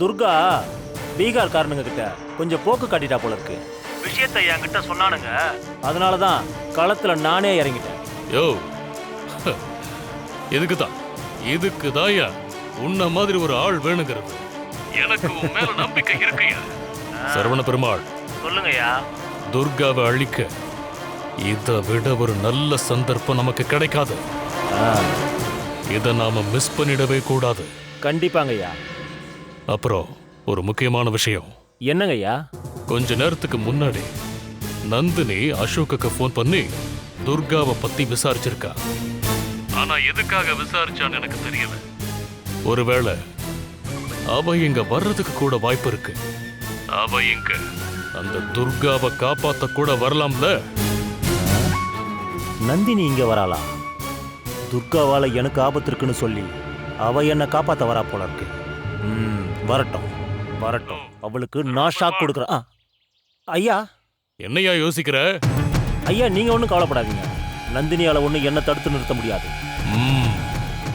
துர்கா பீகார்காரனுங்க கிட்ட கொஞ்சம் போக்கு காட்டிட்டா போல இருக்கு. விஷயத்தை என்கிட்ட சொன்னானுங்க, அதனாலதான் களத்துல நானே இறங்கிட்டேன். யோ இதுக்குதாயா உன்ன மாதிரி ஒரு ஆள் வேணுங்கிறது. எனக்கு உன் மேல நம்பிக்கை இருக்குயா. சரவண பெருமாள், சொல்லுங்கய்யா. துர்காவை அழிக்க இதை விட ஒரு நல்ல சந்தர்ப்பம் நமக்கு கிடைக்காது. இதை நாம மிஸ் பண்ணிடவே கூடாது. கண்டிப்பாங்கய்யா. அப்புறம் ஒரு முக்கியமான விஷயம். என்னங்கய்யா? கொஞ்ச நேரத்துக்கு முன்னாடி நந்தினி அசோக்குக்கு ஃபோன் பண்ணி துர்காவை பத்தி விசாரிச்சிருக்கா. ஆனா எதுக்காக விசாரிச்சான்னு எனக்கு தெரியல. ஒருவேளை அவ இங்க வர்றதுக்கு கூட வாய்ப்பு இருக்கு. அவ இங்க அந்த துர்காவை காப்பாத்த கூட வரலாம்ல. நந்தினி இங்க வராளா? துர்காவால எனக்கு ஆபத்து இருக்குன்னு சொல்லி அவ என்ன காப்பாத்த வரா போல இருக்கு. வரட்டும் வரட்டும், அவளுக்கு நான் ஷாக் கொடுக்குறேன். ஐயா, என்னையா யோசிக்கிற? ஐயா நீங்க ஒன்றும் கவலைப்படாதீங்க. நந்தினியால ஒண்ணு என்ன தடுத்து நிறுத்த முடியாது.